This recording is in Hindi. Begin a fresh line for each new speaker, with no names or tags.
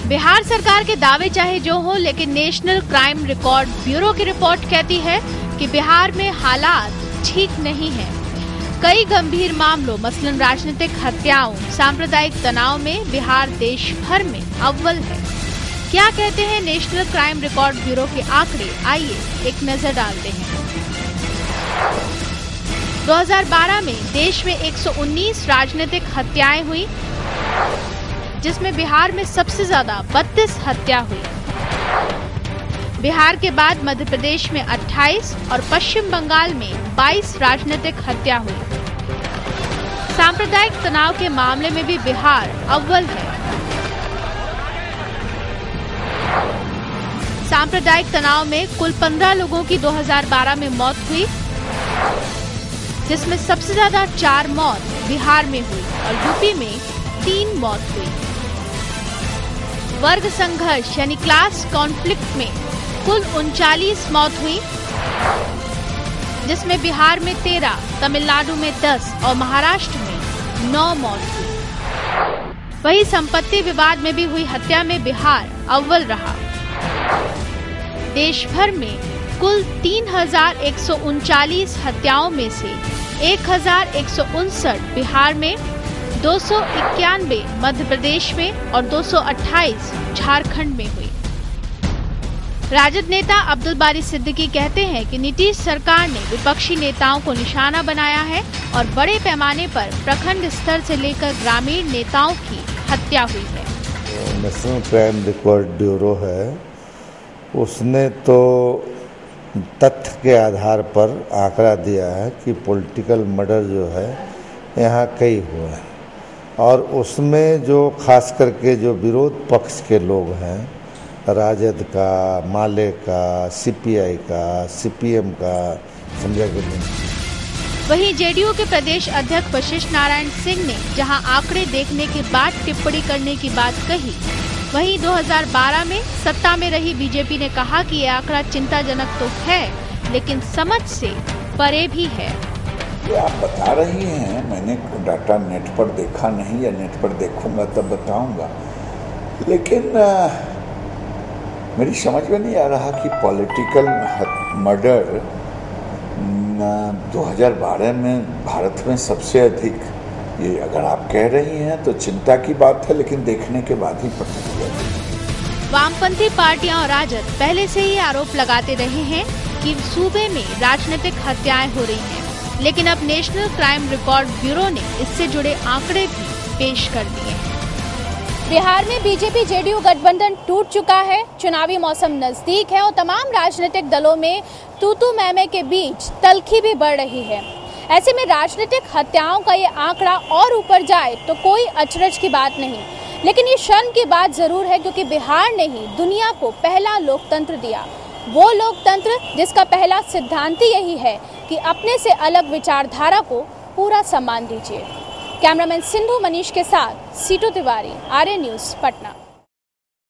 बिहार सरकार के दावे चाहे जो हो, लेकिन नेशनल क्राइम रिकॉर्ड ब्यूरो की रिपोर्ट कहती है कि बिहार में हालात ठीक नहीं है। कई गंभीर मामलों मसलन राजनीतिक हत्याओं, सांप्रदायिक तनाव में बिहार देश भर में अव्वल है। क्या कहते हैं नेशनल क्राइम रिकॉर्ड ब्यूरो के आंकड़े, आइए एक नजर डालते हैं। 2012 में देश में 119 राजनीतिक हत्याएं हुई, जिसमें बिहार में सबसे ज्यादा 32 हत्या हुई। बिहार के बाद मध्य प्रदेश में 28 और पश्चिम बंगाल में 22 राजनीतिक हत्या हुई। सांप्रदायिक तनाव के मामले में भी बिहार अव्वल है। सांप्रदायिक तनाव में कुल 15 लोगों की 2012 में मौत हुई, जिसमें सबसे ज्यादा 4 मौत बिहार में हुई और यूपी में 3 मौत हुई। वर्ग संघर्ष यानी क्लास कॉन्फ्लिक्ट में कुल 39 मौत हुई, जिसमें बिहार में 13, तमिलनाडु में 10 और महाराष्ट्र में 9 मौत हुई। वहीं संपत्ति विवाद में भी हुई हत्या में बिहार अव्वल रहा। देश भर में कुल 3139 हत्याओं में से 1159 बिहार में, 291 मध्य प्रदेश में और 228 झारखंड में हुई। राजद नेता अब्दुल बारी सिद्दीकी कहते हैं कि नीतीश सरकार ने विपक्षी नेताओं को निशाना बनाया है और बड़े पैमाने पर प्रखंड स्तर से लेकर ग्रामीण नेताओं की हत्या हुई है।
नेशनल क्राइम रिकॉर्ड ब्यूरो है, उसने तो तथ्य के आधार पर आंकड़ा दिया है कि पॉलिटिकल मर्डर जो है यहाँ कई हुए हैं, और उसमें जो खास करके जो विरोध पक्ष के लोग हैं, राजद का, माले का, सीपीआई का, सीपीएम का, समझा कि नहीं।
वहीं जेडीयू के प्रदेश अध्यक्ष वशिष्ठ नारायण सिंह ने जहां आंकड़े देखने के बाद टिप्पणी करने की बात कही, वहीं 2012 में सत्ता में रही बीजेपी ने कहा कि ये आंकड़ा चिंताजनक तो है, लेकिन समझ से परे भी है।
ये आप बता रही हैं, मैंने डाटा नेट पर देखा नहीं, या नेट पर देखूंगा तब बताऊंगा, लेकिन मेरी समझ में नहीं आ रहा कि पॉलिटिकल मर्डर 2012 में भारत में सबसे अधिक, ये अगर आप कह रही हैं तो चिंता की बात है, लेकिन देखने के बाद ही पता चलेगा।
वामपंथी पार्टियां और राजद पहले से ही आरोप लगाते रहे हैं कि सूबे में राजनीतिक हत्याएं हो रही हैं, लेकिन अब नेशनल क्राइम रिकॉर्ड ब्यूरो ने इससे जुड़े आंकड़े भी पेश कर दिए हैं। बिहार में बीजेपी जेडीयू गठबंधन टूट चुका है, चुनावी मौसम नजदीक है और तमाम राजनीतिक दलों में तू मैं के बीच तल्खी भी बढ़ रही है। ऐसे में राजनीतिक हत्याओं का ये आंकड़ा और ऊपर जाए तो कोई अचरज की बात नहीं, लेकिन ये शर्म की बात जरूर है, क्योंकि बिहार ने ही दुनिया को पहला लोकतंत्र दिया, वो लोकतंत्र जिसका पहला सिद्धांत ही यही है कि अपने से अलग विचारधारा को पूरा सम्मान दीजिए। कैमरामैन सिंधु मनीष के साथ सीटू तिवारी, आर्य न्यूज़, पटना।